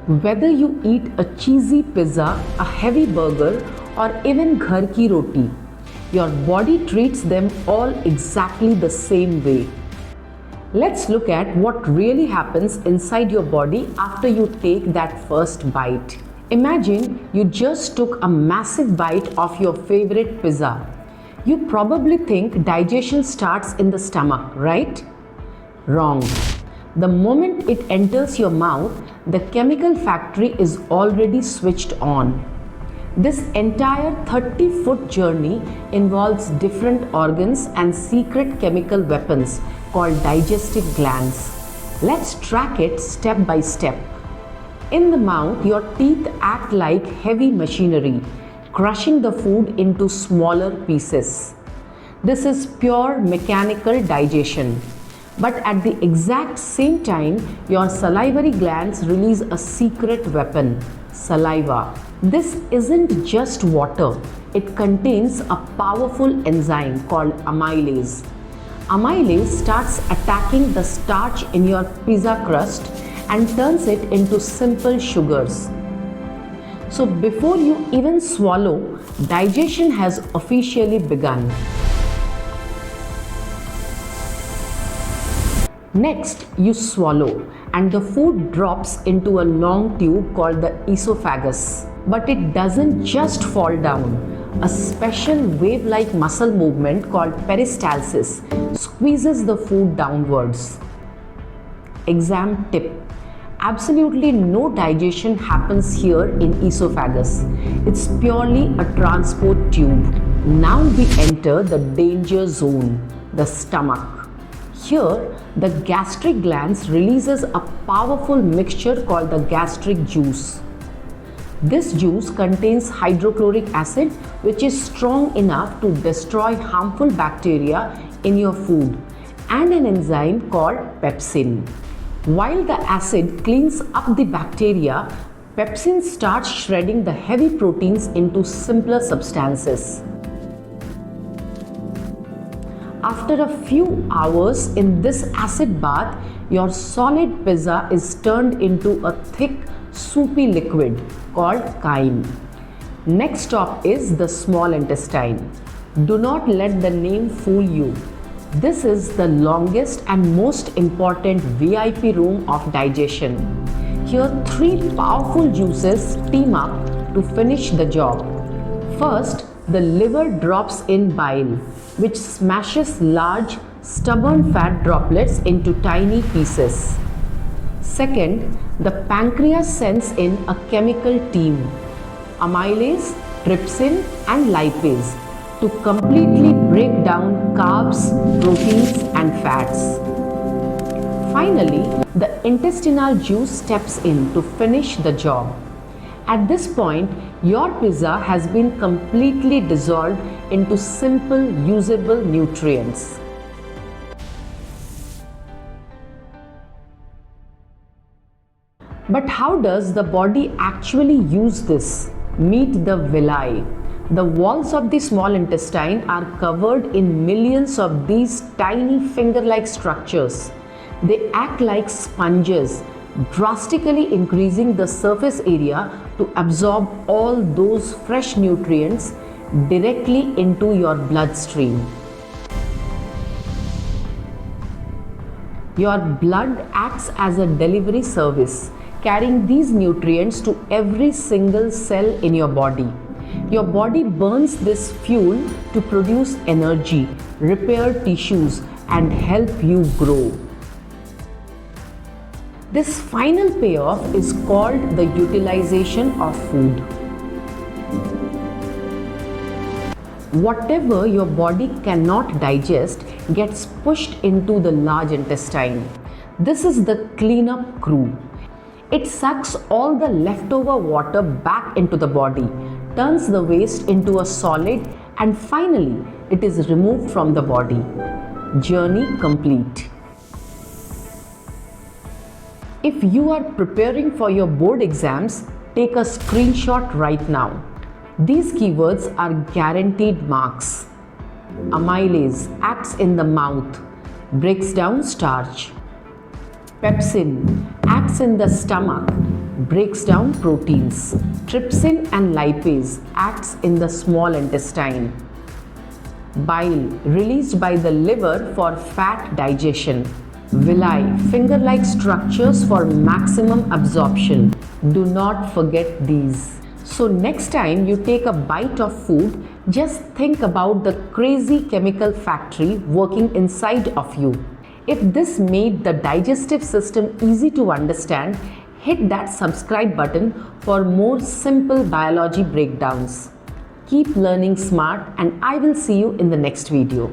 Whether you eat a cheesy pizza, a heavy burger, or even ghar ki roti, your body treats them all exactly the same way. Let's look at what really happens inside your body after you take that first bite. Imagine you just took a massive bite of your favorite pizza. You probably think digestion starts in the stomach, right? Wrong. The moment it enters your mouth, the chemical factory is already switched on. This entire 30-foot journey involves different organs and secret chemical weapons called digestive glands. Let's track it step by step. In the mouth, your teeth act like heavy machinery, crushing the food into smaller pieces. This is pure mechanical digestion. But at the exact same time, your salivary glands release a secret weapon, saliva. This isn't just water. It contains a powerful enzyme called amylase. Amylase starts attacking the starch in your pizza crust and turns it into simple sugars. So before you even swallow, digestion has officially begun. Next, you swallow and the food drops into a long tube called the esophagus. But it doesn't just fall down. A special wave-like muscle movement called peristalsis squeezes the food downwards. Exam tip: absolutely no digestion happens here in esophagus. It's purely a transport tube. Now we enter the danger zone, the stomach. Here, the gastric glands releases a powerful mixture called the gastric juice. This juice contains hydrochloric acid, which is strong enough to destroy harmful bacteria in your food, and an enzyme called pepsin. While the acid cleans up the bacteria, pepsin starts shredding the heavy proteins into simpler substances. After a few hours in this acid bath, your solid pizza is turned into a thick, soupy liquid called chyme. Next stop is the small intestine. Do not let the name fool you. This is the longest and most important VIP room of digestion. Here, three powerful juices team up to finish the job. First, the liver drops in bile, which smashes large, stubborn fat droplets into tiny pieces. Second, the pancreas sends in a chemical team, amylase, trypsin, and lipase, to completely break down carbs, proteins, and fats. Finally, the intestinal juice steps in to finish the job. At this point, your pizza has been completely dissolved into simple, usable nutrients. But how does the body actually use this? Meet the villi. The walls of the small intestine are covered in millions of these tiny finger-like structures. They act like sponges, drastically increasing the surface area to absorb all those fresh nutrients directly into your bloodstream. Your blood acts as a delivery service, carrying these nutrients to every single cell in your body. Your body burns this fuel to produce energy, repair tissues, and help you grow. This final payoff is called the utilization of food. Whatever your body cannot digest gets pushed into the large intestine. This is the cleanup crew. It sucks all the leftover water back into the body, turns the waste into a solid, and finally, it is removed from the body. Journey complete. If you are preparing for your board exams, take a screenshot right now. These keywords are guaranteed marks. Amylase acts in the mouth, breaks down starch. Pepsin acts in the stomach, breaks down proteins. Trypsin and lipase acts in the small intestine. Bile released by the liver for fat digestion. Villi, finger-like structures for maximum absorption. Do not forget these. So next time you take a bite of food, just think about the crazy chemical factory working inside of you. If this made the digestive system easy to understand, hit that subscribe button for more simple biology breakdowns. Keep learning smart, and I will see you in the next video.